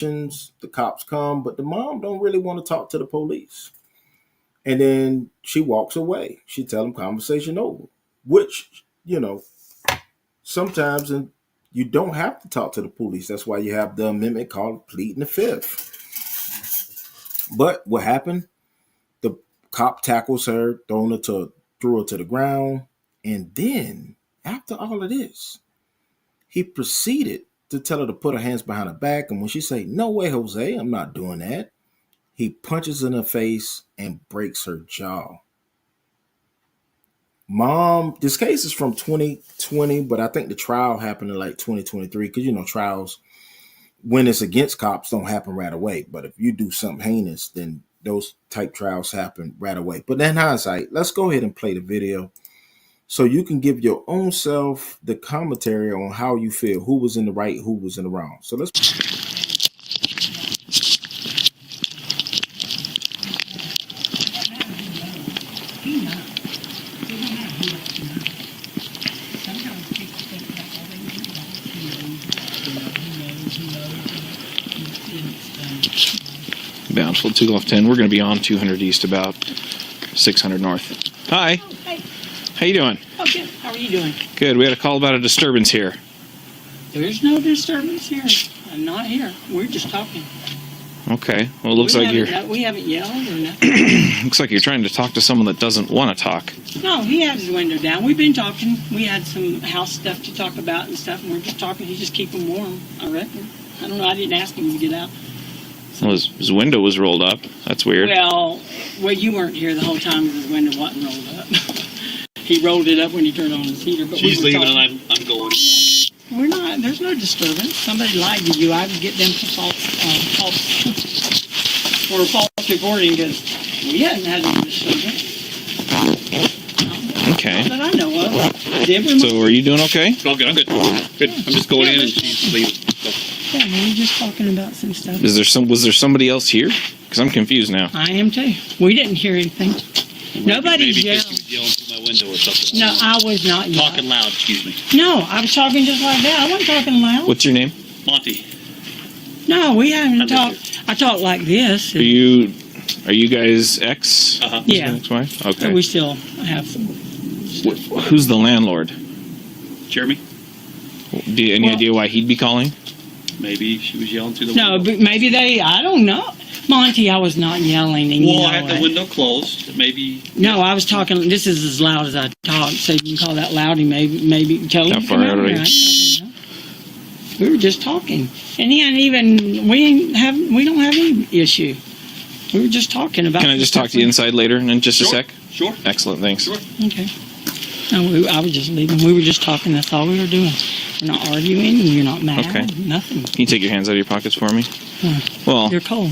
The cops come, but the mom don't really want to talk to the police. And then she walks away. She tell them conversation over, which, sometimes you don't have to talk to the police. That's why you have the amendment called pleading the fifth. But what happened? The cop tackles her, threw her to the ground. And then after all of this, he proceeded to tell her to put her hands behind her back. And when she say, "No way, Jose, I'm not doing that," he punches in her face and breaks her jaw. Mom, this case is from 2020, but I think the trial happened in like 2023 because, trials, when it's against cops, don't happen right away. But if you do something heinous, then those type trials happen right away. But in hindsight, let's go ahead and play the video so you can give your own self the commentary on how you feel, who was in the right, who was in the wrong. So let's. Bountiful 2 Golf 10. We're going to be on 200 East, about 600 North. Hi. Hey. How you doing? Oh, good. How are you doing? Good. We had a call about a disturbance here. There's no disturbance here. I'm not here. We're just talking. Okay. Well, it looks like we haven't yelled or nothing. Looks like you're trying to talk to someone that doesn't want to talk. No, he had his window down. We've been talking. We had some house stuff to talk about and stuff, and we're just talking. He just keep him warm, I reckon. I don't know. I didn't ask him to get out. Well, his window was rolled up. That's weird. Well, you weren't here the whole time. His window wasn't rolled up. He rolled it up when he turned on his heater. But she's leaving and I'm going. We're not. There's no disturbance. Somebody lied to you. I would get them for false reporting because we hadn't had any disturbance. Okay. That I know of. So are you doing okay? Oh, good. I'm good. Good. I'm just going in and she's leaving. So. Yeah, we were just talking about some stuff. Was there somebody else here? Because I'm confused now. I am too. We didn't hear anything. Nobody maybe yelled. She was yelling through my window or something. No, I was not yelling. Talking loud, excuse me. No, I was talking just like that. I wasn't talking loud. What's your name? Monty. No, we haven't talked. I talk like this. Are you guys ex? Yeah. Ex-wife? Okay. So we still have. Who's the landlord? Jeremy? Any idea why he'd be calling? Maybe she was yelling through the window. No, but maybe I don't know. Monty, I was not yelling. And well, I had the window closed. Maybe. No, I was talking. This is as loud as I talk, so you can call that loud. Maybe tell him. How far out are you? We were just talking, and he hadn't even. We don't have any issue. We were just talking about. Can I just talk to you inside later in just a sec? Sure. Excellent. Thanks. Sure. Okay. No, I was just leaving. We were just talking. That's all we were doing. We're not arguing. You're not mad. Okay. Nothing. Can you take your hands out of your pockets for me? Well, you're cold.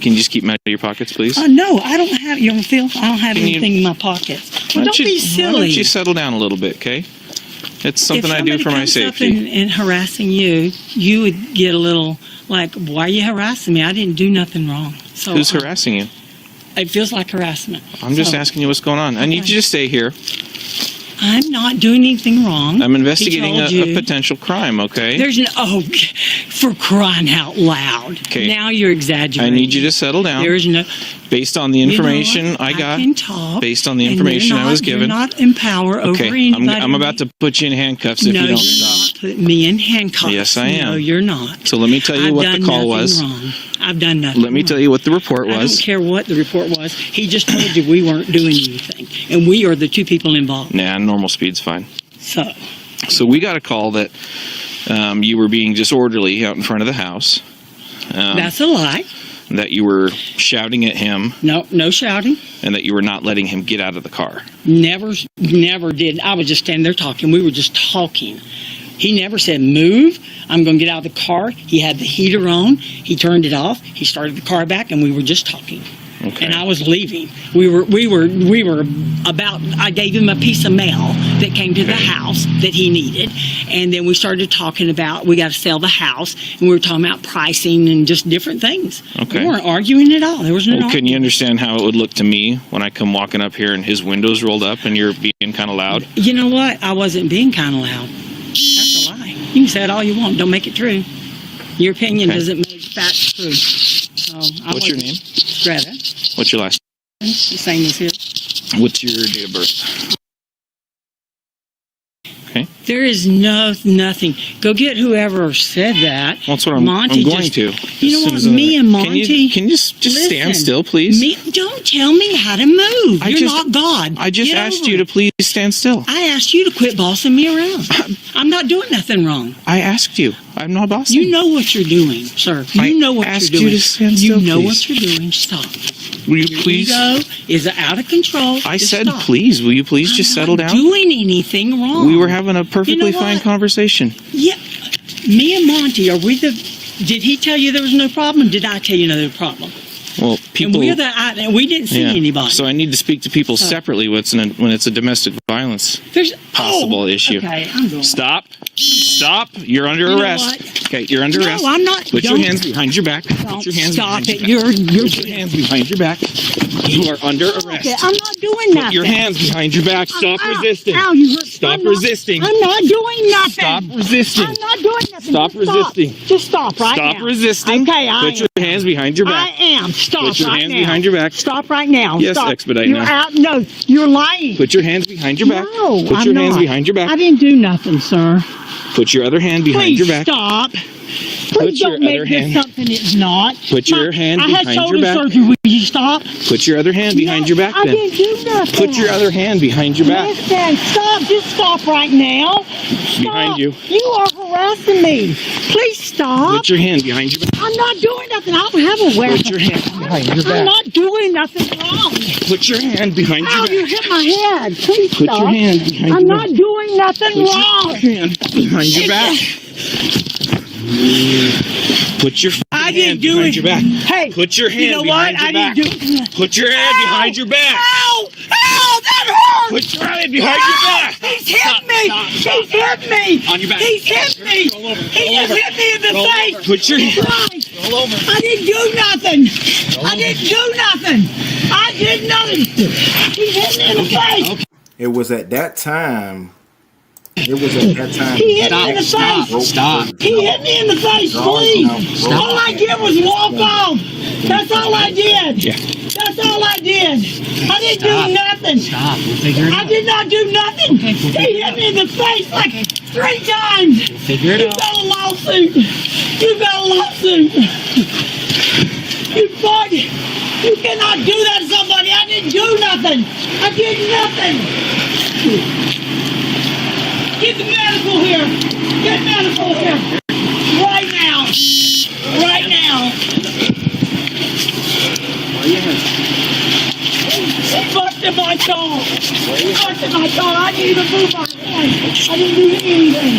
Can you just keep them out of your pockets, please? No, I don't have. You don't feel? I don't have anything in my pockets. Well, don't be silly. Why don't you settle down a little bit, okay? It's something I do for my safety. If somebody comes up and harassing you, you would get a little like, "Why are you harassing me? I didn't do nothing wrong." So who's harassing you? It feels like harassment. I'm just asking you what's going on. I need you to stay here. I'm not doing anything wrong. I'm investigating a potential crime, okay? There's for crying out loud. Okay. Now you're exaggerating. I need you to settle down. There's no. Based on the information I got. I can talk. Based on the information I was given. You're not in power over anybody. I'm about to put you in handcuffs if you don't stop. No, you're not putting me in handcuffs. Yes, I am. No, you're not. So let me tell you what the call was. Wrong. I've done nothing Let me tell you what the report was. I don't care what the report was. He just told you we weren't doing anything. And we are the two people involved. Nah, normal speed's fine. So we got a call that you were being disorderly out in front of the house. That's a lie. That you were shouting at him. No shouting. And that you were not letting him get out of the car. Never did. I was just standing there talking. We were just talking. He never said, "Move, I'm going to get out of the car." He had the heater on. He turned it off. He started the car back, and we were just talking. Okay. And I was leaving. We were about. I gave him a piece of mail that came to the house that he needed, and then we started talking about we got to sell the house, and we were talking about pricing and just different things. Okay. We weren't arguing at all. There was no. Well, can you understand how it would look to me when I come walking up here and his window's rolled up and you're being kind of loud? You know what? I wasn't being kind of loud. That's a lie. You can say it all you want. Don't make it true. Your opinion doesn't That's true. So What's your name? Gretta. What's your last The same as his. name? What's your date of birth? Okay. There is nothing. Go get whoever said that. Well, that's what I'm going to. You know what? Me and Monty. Can you just listen, stand still, please? Don't tell me how to move. You're not God. I just Get asked over you it. to please stand still. I asked you to quit bossing me around. I'm not doing nothing wrong. I asked you. I'm not bossing. You know what you're doing, sir. You know what asked you're doing. you to stand still, You know please. what you're doing. Stop. Will you please? Your ego is out of control. I Just said, stop. please. Will you please just settle I'm not down? doing anything wrong. We were having a perfectly fine what? conversation. Yeah. Me and Monty, are we the... Did he tell you there was no problem? Did I tell you no problem? Well, people. And we didn't see anybody. So I need to speak to people separately when it's a domestic violence There's possible issue. Okay, I'm going. Stop. You're under You know arrest. what? Okay, you're under arrest. No, I'm not. Put your hands behind your back. Don't Put your hands stop behind it. your back. You're Put your hands behind your back. You are under arrest. Okay, I'm not doing nothing. Put your hands behind your back. Stop resisting. Ow, you hurt. Stop resisting. I'm not doing nothing. Stop resisting. I'm not doing nothing. Stop Just resisting. Just stop right now. Stop resisting. Okay, Put your hands behind your back. I am. Stop Put your right hands now. behind your back. Stop right now. Yes, Stop. expedite You're now. out. No, you're lying. Put your hands behind your back. No, Put your hands behind your I back. didn't do nothing, sir. Put your other hand behind Please your back. stop. Put Please your don't make other this hand. something it's not. Put your hand I behind had your shoulder back. surgery. Will you stop? Put your other hand behind your back I then. didn't do nothing. Put your other hand behind your back. Listen, stop. Just stop right now. Stop. Behind you. You are harassing me. Please stop. Put your hand behind your back. I'm not doing nothing. I don't have a weapon. Put your hand behind your I'm back. not doing nothing wrong. Put your hand behind Ow, your you back. hit my head. Please Put stop. your hand behind I'm your not back. doing nothing Put wrong. your hand behind your back. Put your I hand didn't do behind it. your back. Hey, Put your hand you know behind what? your back. I didn't do. Put your hand behind your back. Ow! Ow! That hurt! Put your hand behind your back. He's hit me! He's hit me! On your back. He's hit me! He just hit me in the face! Put your hand. Christ. I didn't do nothing! I didn't do nothing! I did nothing! He hit me in the face! It was at that time. It was at that time. He hit me in the face! Stop. He hit me in the face, please! All I did was walk off! That's all I did! Yeah. That's all I did! I didn't do nothing! Stop. We'll figure it I did not do nothing! He hit me in the face like 3 times! Figure it You've got a lawsuit! You've got a lawsuit! You thought you cannot do that to somebody! I didn't do nothing! I did nothing! Get the medical here! Get medical here! Right now! Right now! He busted my jaw! He busted my jaw! I didn't even move my hand! I didn't do anything!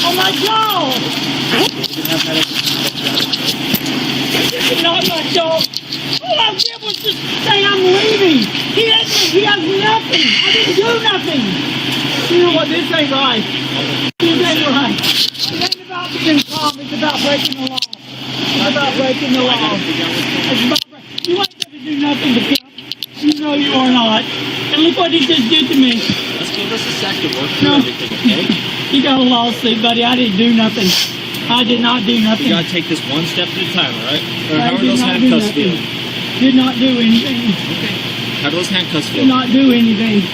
On my jaw! This is not my jaw! All I did was just say I'm leaving! He has nothing! I didn't do nothing! You know what? This ain't right. This ain't right. It ain't about being calm. It's about breaking the law. It's about breaking the law. It's about you ain't going to do nothing to him. You know you are not. And look what he just did to me. Let's give us a sec to work through No. everything, okay? You got a lawsuit, buddy. I didn't do nothing. I did not do nothing. You gotta take this one step at a time, alright? I How are did those not do handcuffs nothing. feel? Did not do anything. Okay. How do those handcuffs Did feel? not do anything.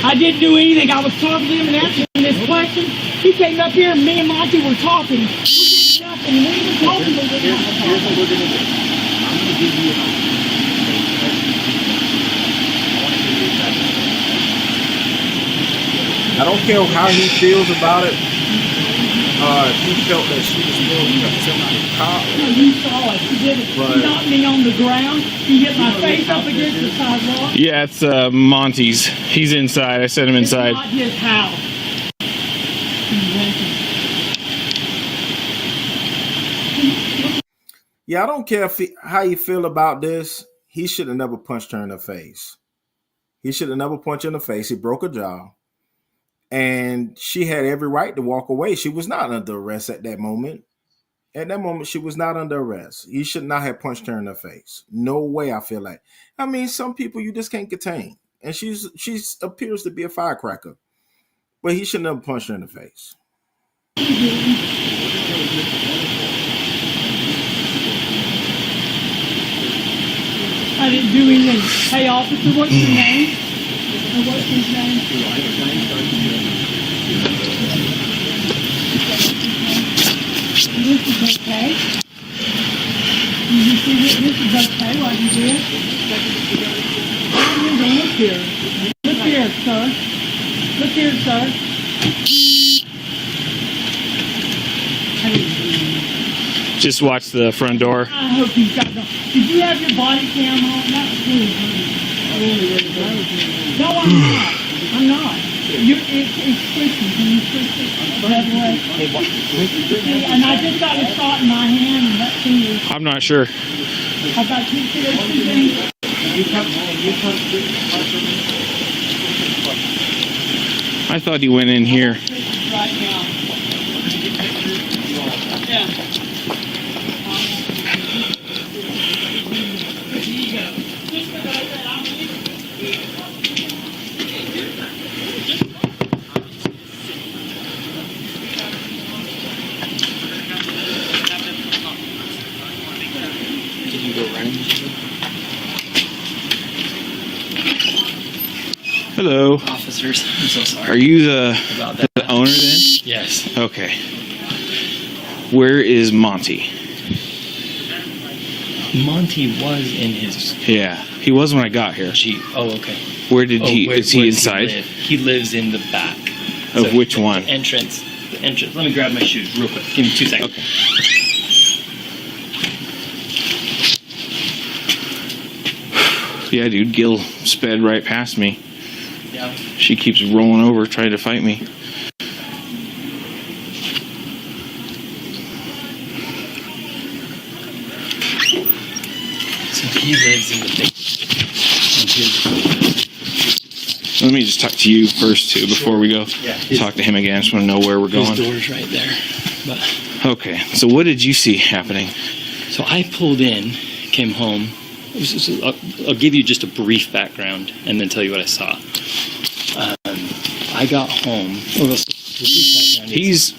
I didn't do anything. I was talking to him and asking him this question. He came up here and me and Monty were talking. We did nothing. We even told him we did Here's nothing. what we're gonna do. I'm gonna give you an option. I wanna give you exactly. I don't care how he feels about it. He felt that she was more upset on the cop. No, you saw it. He did it. Right. He knocked me on the ground. He hit my face up against the sidewalk. Yeah, it's Monty's. He's inside. I sent him It's inside. not his house. Yeah, I don't care how you feel about this. He should have never punched her in the face. He should have never punched her in the face. He broke her jaw. And she had every right to walk away. She was not under arrest at that moment. At that moment, she was not under arrest. He should not have punched her in the face. No way, I feel like. I mean, some people you just can't contain. And she appears to be a firecracker. But he should never punched her in the face. got it doing and, hey officer, what's your name? Or what's his name? This is okay. You see that this is okay what you did? Look here. Look here, sir. Look here, sir. Just watch the front door. I hope he's got the... Did you have your body cam on? That was really good. No, I'm not. I'm not. It's pushing. Can you push it that way? See, and I just got a shot in my hand and that finger. I'm not sure. How about you see those two things? I thought he went in here. Right now. Yeah. Did you go running? Hello. Officers, I'm so sorry. Are you the about that? the owner then? Yes. Okay. Where is Monty? Monty was in his Yeah, he was when I got here. Jeep. Oh, okay. Where did he? where- Is he where does inside? live? He lives in the back. Of which the one? Entrance. The entrance. Let me grab my shoes real quick. Give me 2 seconds. Okay. Yeah, dude, Gil sped right past me. Yeah. She keeps rolling over trying to fight me. So he lives in the big. Let me just talk to you first, too, before we go. Yeah. Talk to him again. I just want to know where we're His going. door's right there. But Okay, so what did you see happening? so I pulled in, came home. I'll give you just a brief background and then tell you what I saw. I got home. Well, the brief background is-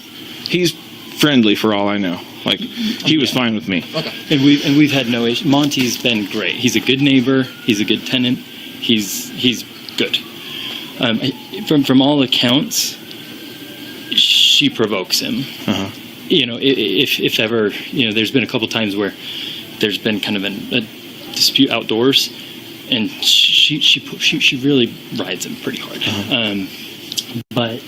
He's friendly for all I know. Like, he was fine with me. and we've had no issue. Monty's been great. He's a good neighbor. He's a good tenant. He's good. From all accounts, she provokes him. Uh-huh. You know, if ever, you know, there's been a couple times where there's been kind of a dispute outdoors, and she really rides him pretty hard. Uh-huh. But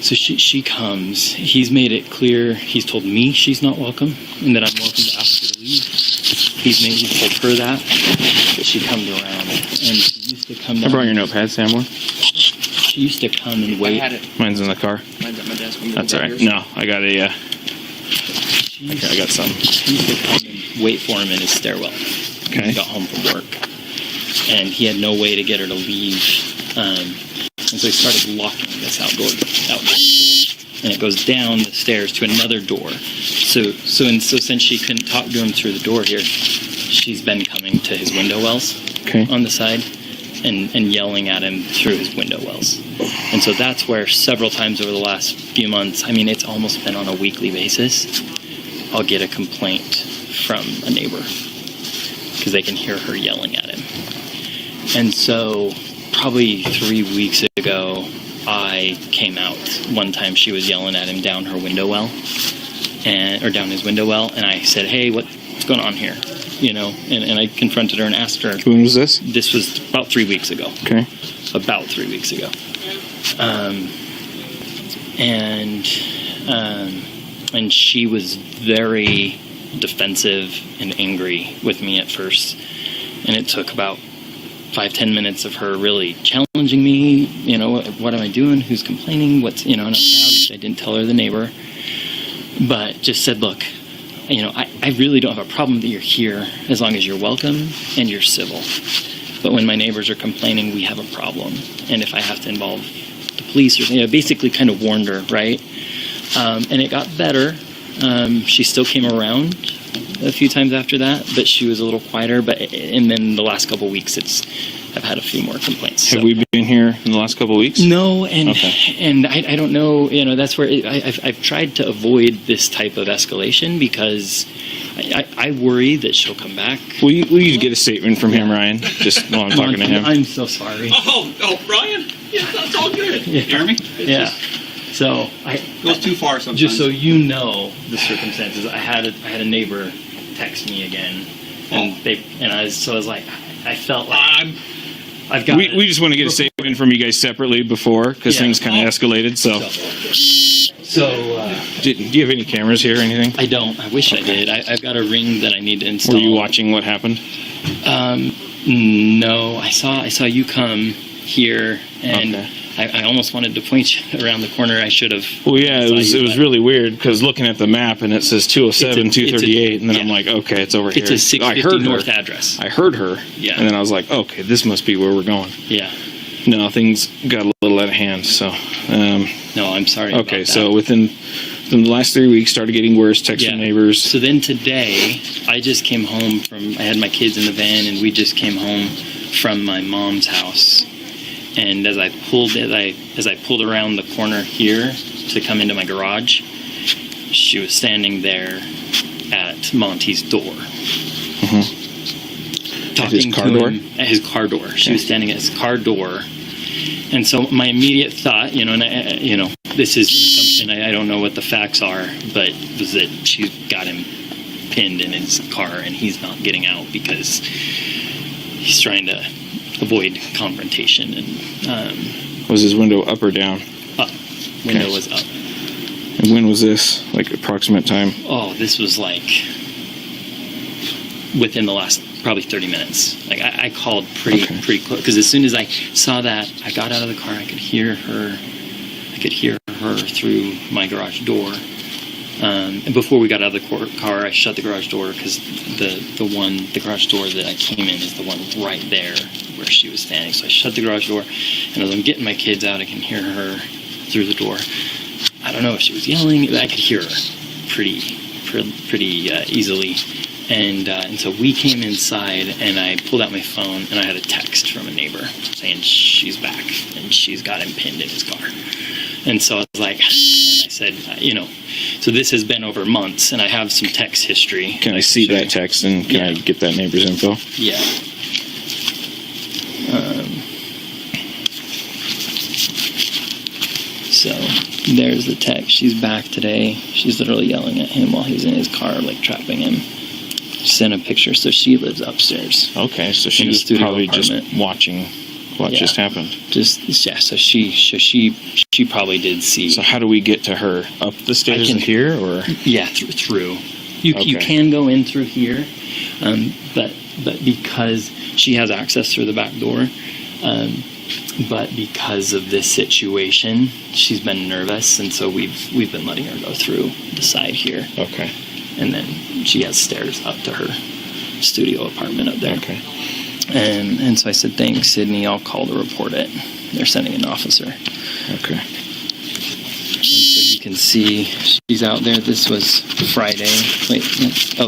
so she comes. He's made it clear. He's told me she's not welcome, and that I'm welcome to ask her to leave. He's told her that she comes around, and she used to come I down. brought your notepad, Samuel. She used to come and wait. I had it. Mine's in the car. Mine's at my desk. I'm That's gonna all grab right. yours. No, I got a, I got some. She used to come and wait for him in his stairwell when Okay. he got home from work. And he had no way to get her to leave. And so he started locking this outdoor door. And it goes down the stairs to another door. So since she couldn't talk to him through the door here, she's been coming to his window wells Okay. on the side and yelling at him through his window wells. And so that's where several times over the last few months, I mean, it's almost been on a weekly basis, I'll get a complaint from a neighbor because they can hear her yelling at him. And so probably 3 weeks ago, I came out. One time she was yelling at him down her window well, or down his window well, and I said, hey, what's going on here? You know, and I confronted her and asked her. When was this? This was about 3 weeks ago. Okay. About 3 weeks ago. And she was very defensive and angry with me at first. And it took about 5-10 minutes of her really challenging me. You know, what am I doing? Who's complaining? What's, you know, and I didn't tell her the neighbor, but just said, look, you know, I really don't have a problem that you're here as long as you're welcome and you're civil. But when my neighbors are complaining, we have a problem. And if I have to involve the police, or, you know, basically kind of warned her, right? And it got better. She still came around a few times after that, but she was a little quieter. And then the last couple of weeks, I've had a few more complaints. Have we been here in the last couple of weeks? No, and Okay. and I don't know. You know, that's where I've tried to avoid this type of escalation because I worry that she'll come back. Will you get a statement from him, Ryan? Just while I'm talking to him. I'm so sorry. Oh, Ryan? Yeah, that's all good. Yeah. Jeremy? Yeah. So It goes too far sometimes. just so you know the circumstances, I had a neighbor text me again, and I was like, I felt like I've got. We just want to get a statement from you guys separately before, because things kind of escalated. So do you have any cameras here or anything? I don't. I wish I did. I've got a ring that I need to install. Were you watching what happened? No, I saw you come here, and Okay. I almost wanted to point you around the corner. I should have. Well, yeah, it was really weird because looking at the map and it says 207, 238, and then I'm like, okay, it's over here. It's a 650 I heard north her. address. I heard her, Yeah. and then I was like, okay, this must be where we're going. Yeah. No, things got a little out of hand. So, No, I'm sorry. okay, about that. so within the last 3 weeks, started getting worse. Text from neighbors. So then today, I just came home I had my kids in the van, and we just came home from my mom's house. And as I pulled around the corner here to come into my garage, she was standing there at Monty's door. At his car to door? him at his car door. She was standing at his car door. And so my immediate thought, this is an assumption, I don't know what the facts are, but was that she's got him pinned in his car and he's not getting out because he's trying to avoid confrontation. And Was his window up or down? up. Window was up. And when was this? Like approximate time? Oh, this was like within the last probably 30 minutes. Like I called pretty close because as soon as I saw that, I got out of the car. I could hear her. Through my garage door. And before we got out of the car, I shut the garage door because the garage door that I came in is the one right there where she was standing. So I shut the garage door, and as I'm getting my kids out, I can hear her through the door. I don't know if she was yelling. I could hear her pretty easily. And so we came inside, and I pulled out my phone, and I had a text from a neighbor saying she's back, and she's got him pinned in his car. And so I was like, and I said, so this has been over months, and I have some text history. Can I see that text, and can I get that neighbor's info? Yeah. So there's the text. She's back today. She's literally yelling at him while he's in his car, like trapping him. Sent a picture. So she lives upstairs. Okay, so she in the was studio probably apartment. just watching what just happened. So she probably did see. So how do we get to her? Up the stairs and here, or? Yeah, through. You can go in through here, but because she has access through the back door, but because of this situation, she's been nervous, and so we've been letting her go through the side here. Okay. And then she has stairs up to her studio apartment up there. Okay. And so I said, thanks, Sydney. I'll call to report it. They're sending an officer. Okay. And so you can see she's out there. This was Friday. Wait,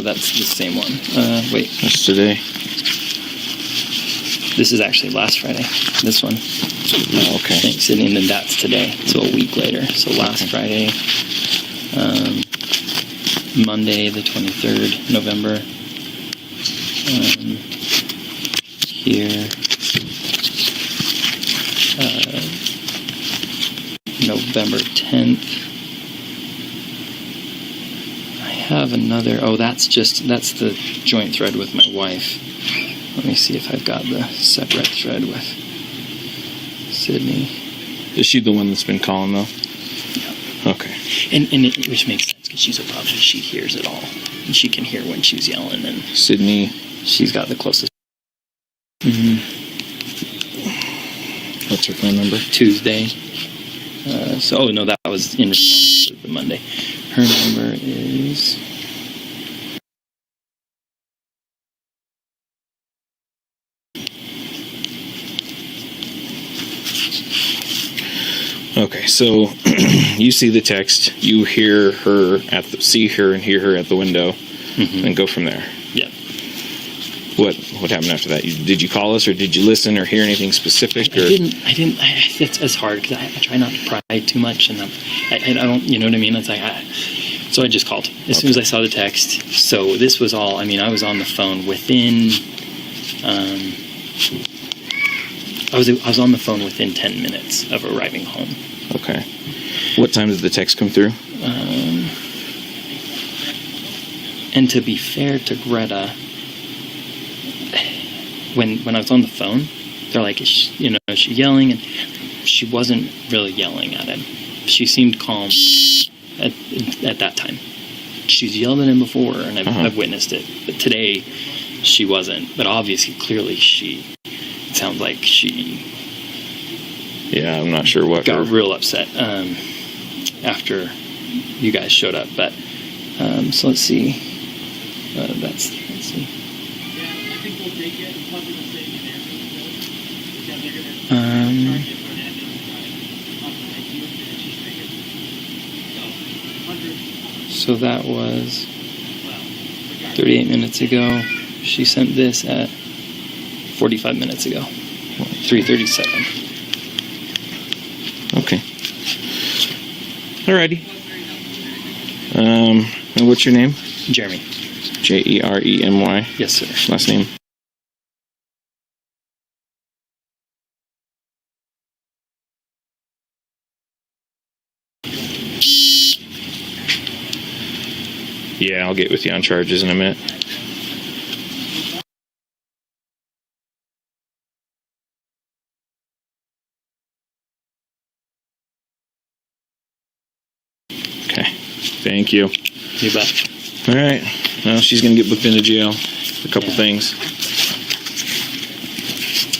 that's the same one. Wait. That's today. This is actually last Friday. This one. Oh, okay. Thanks, Sydney. And then that's today. So a week later. So last Friday, Monday, the 23rd, November. Here. November 10th. I have another. Oh, that's the joint thread with my wife. Let me see if I've got the separate thread with Sydney. Is she the one that's been calling though? Yeah. Okay. Which makes sense because she's a puppy. She hears it all, and she can hear when she's yelling. And Sydney. She's got the closest. What's her phone number? Tuesday. That was in response to the Monday. Her number is. Okay, so you see the text, you hear her see her and hear her at the window, and go from there. Yeah. What happened after that? Did you call us, or did you listen, or hear anything specific? Or? I didn't. It's hard because I try not to pry too much, and I don't. You know what I mean? It's like So I just called as soon as I saw the text. So this was all, I mean, I was on the phone within, I was on the phone within 10 minutes of arriving home. Okay. What time did the text come through? And to be fair to Greta, when I was on the phone, they're like, is she yelling? And she wasn't really yelling at him. She seemed calm at that time. She's yelled at him before, and I've witnessed it. But today, she wasn't. But obviously, clearly, it sounds like she... Yeah, I'm not sure what. Got real upset after you guys showed up. But, so let's see. Let's see. So that was 38 minutes ago. She sent this at 45 minutes ago. 3:37. Okay. Alrighty. And what's your name? Jeremy. Jeremy. Yes, sir. Last name? Yeah, I'll get with you on charges in a minute. Okay. Thank you. You bet. All right. Well, she's going to get booked into jail. A couple things.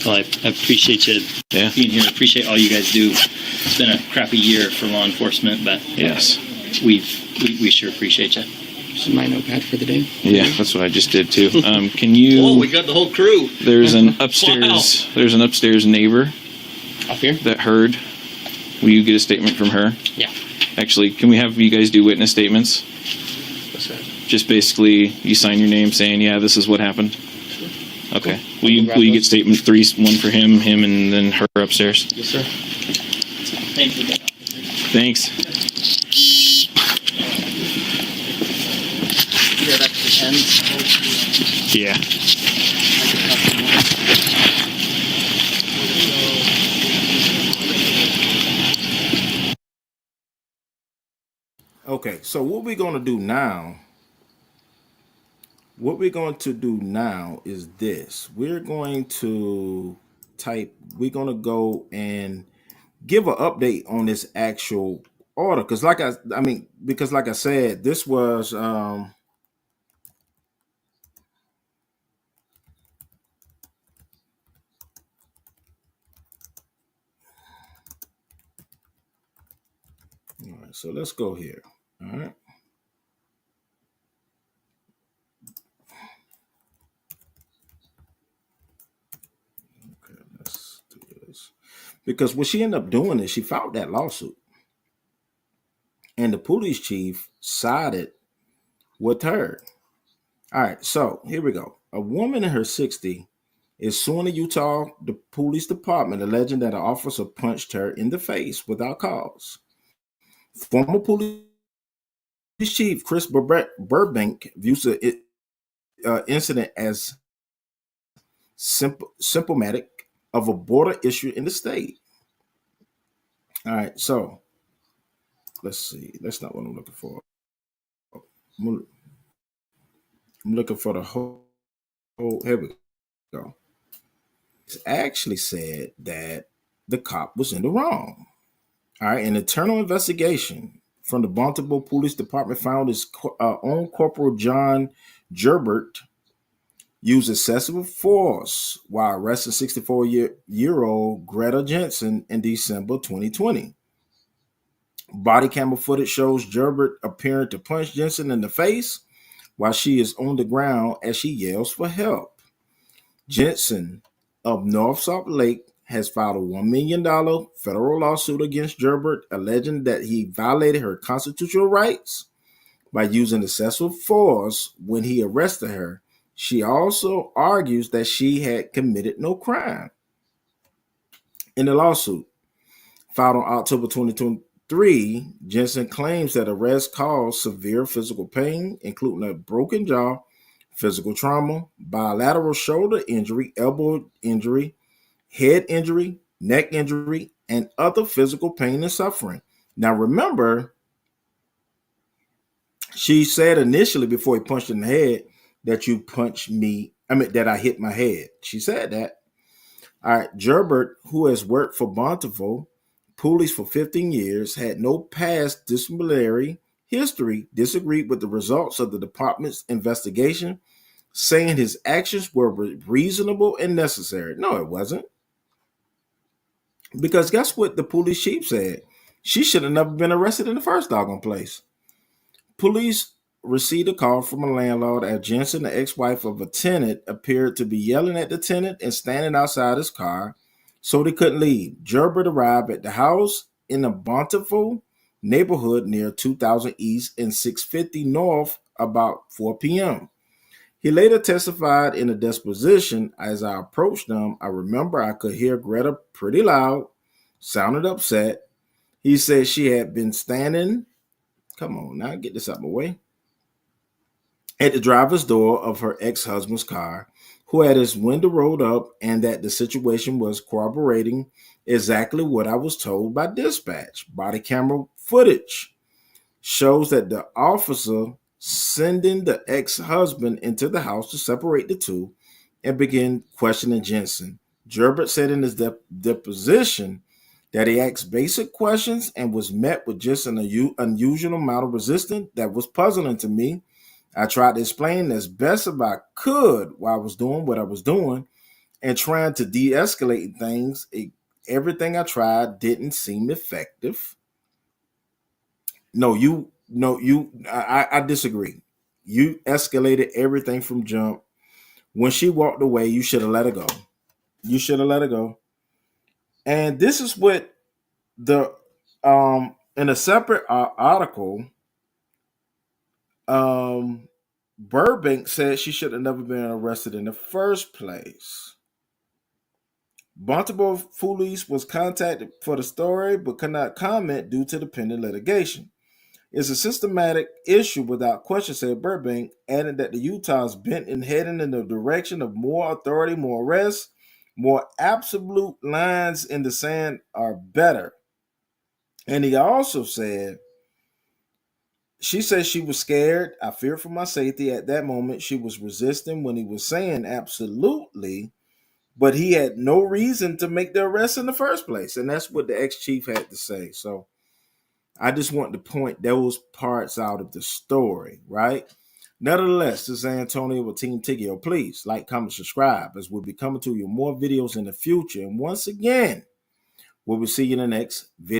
Well, I appreciate you being here. I appreciate all you guys do. It's been a crappy year for law enforcement, but Yes. we sure appreciate you. Is my notepad for the day? Yeah, that's what I just did too. Can you? Oh, we got the whole crew. There's an upstairs. There's an upstairs neighbor Up here? that heard. Will you get a statement from her? Yeah. Actually, can we have you guys do witness statements? What's that? Just basically, you sign your name saying, "Yeah, this is what happened." Okay. Cool. Will you get statement 3, one for him, and then her upstairs? Yes, sir. Thank you. Thanks. You have extra pens? Yeah. Okay, so what we're going to do now is this. We're going to go and give an update on this actual order. Because like I said, this was all right, so let's go here. All right. Okay, let's do this. Because what she ended up doing is she filed that lawsuit. And the police chief sided with her. All right, so here we go. A woman in her 60s is suing the Utah Police Department, alleging that an officer punched her in the face without cause. Former police chief Chris Burbank views the incident as symptomatic of a border issue in the state. All right, so let's see. That's not what I'm looking for. I'm looking for the whole. Here we go. It's actually said that the cop was in the wrong. All right, an internal investigation from the Bountiful Police Department found his own Corporal John Gerbert used excessive force while arresting 64-year-old Gretta Jensen in December 2020. Body camera footage shows Gerbert appearing to punch Jensen in the face while she is on the ground as she yells for help. Jensen of North Salt Lake has filed a $1 million federal lawsuit against Gerbert, alleging that he violated her constitutional rights by using excessive force when he arrested her. She also argues that she had committed no crime. In the lawsuit, filed on October 2020, 3, Jensen claims that arrest caused severe physical pain, including a broken jaw, physical trauma, bilateral shoulder injury, elbow injury, head injury, neck injury, and other physical pain and suffering. Now remember, she said initially before he punched in the head that you punched me. That I hit my head. She said that. All right, Gerbert, who has worked for Bountiful Police for 15 years, had no past disciplinary history, disagreed with the results of the department's investigation, saying his actions were reasonable and necessary. No, it wasn't. Because guess what the police chief said? She should have never been arrested in the first doggone place. Police received a call from a landlord as Jensen, the ex-wife of a tenant, appeared to be yelling at the tenant and standing outside his car, so they couldn't leave. Gerbert arrived at the house in the Bountiful neighborhood near 2000 East and 650 North about 4 p.m. He later testified in a deposition. As I approached them, I remember I could hear Gretta pretty loud, sounded upset. He said she had been standing, come on now, get this out of my way, at the driver's door of her ex-husband's car, who had his window rolled up, and that the situation was corroborating exactly what I was told by dispatch. Body camera footage shows that the officer sending the ex-husband into the house to separate the two and begin questioning Jensen. Gerbert said in his deposition that he asked basic questions and was met with just an unusual amount of resistance that was puzzling to me. I tried to explain as best as I could why I was doing what I was doing and trying to de-escalate things. Everything I tried didn't seem effective. I disagree. You escalated everything from jump. When she walked away, you should have let her go. You should have let her go. And this is what the in a separate article, Burbank said she should have never been arrested in the first place. Bountiful Police was contacted for the story but could not comment due to the pending litigation. It's a systematic issue without question, said Burbank, adding that the Utah's bent and heading in the direction of more authority, more arrests, more absolute lines in the sand are better. And he also said, she said she was scared. I feared for my safety. At that moment, she was resisting when he was saying absolutely, but he had no reason to make the arrest in the first place. And that's what the ex-chief had to say. So I just want to point those parts out of the story, right? Nevertheless, this is Antonio with Team Tiggio. Please like, comment, subscribe, as we'll be coming to you more videos in the future. And once again, we will see you in the next video.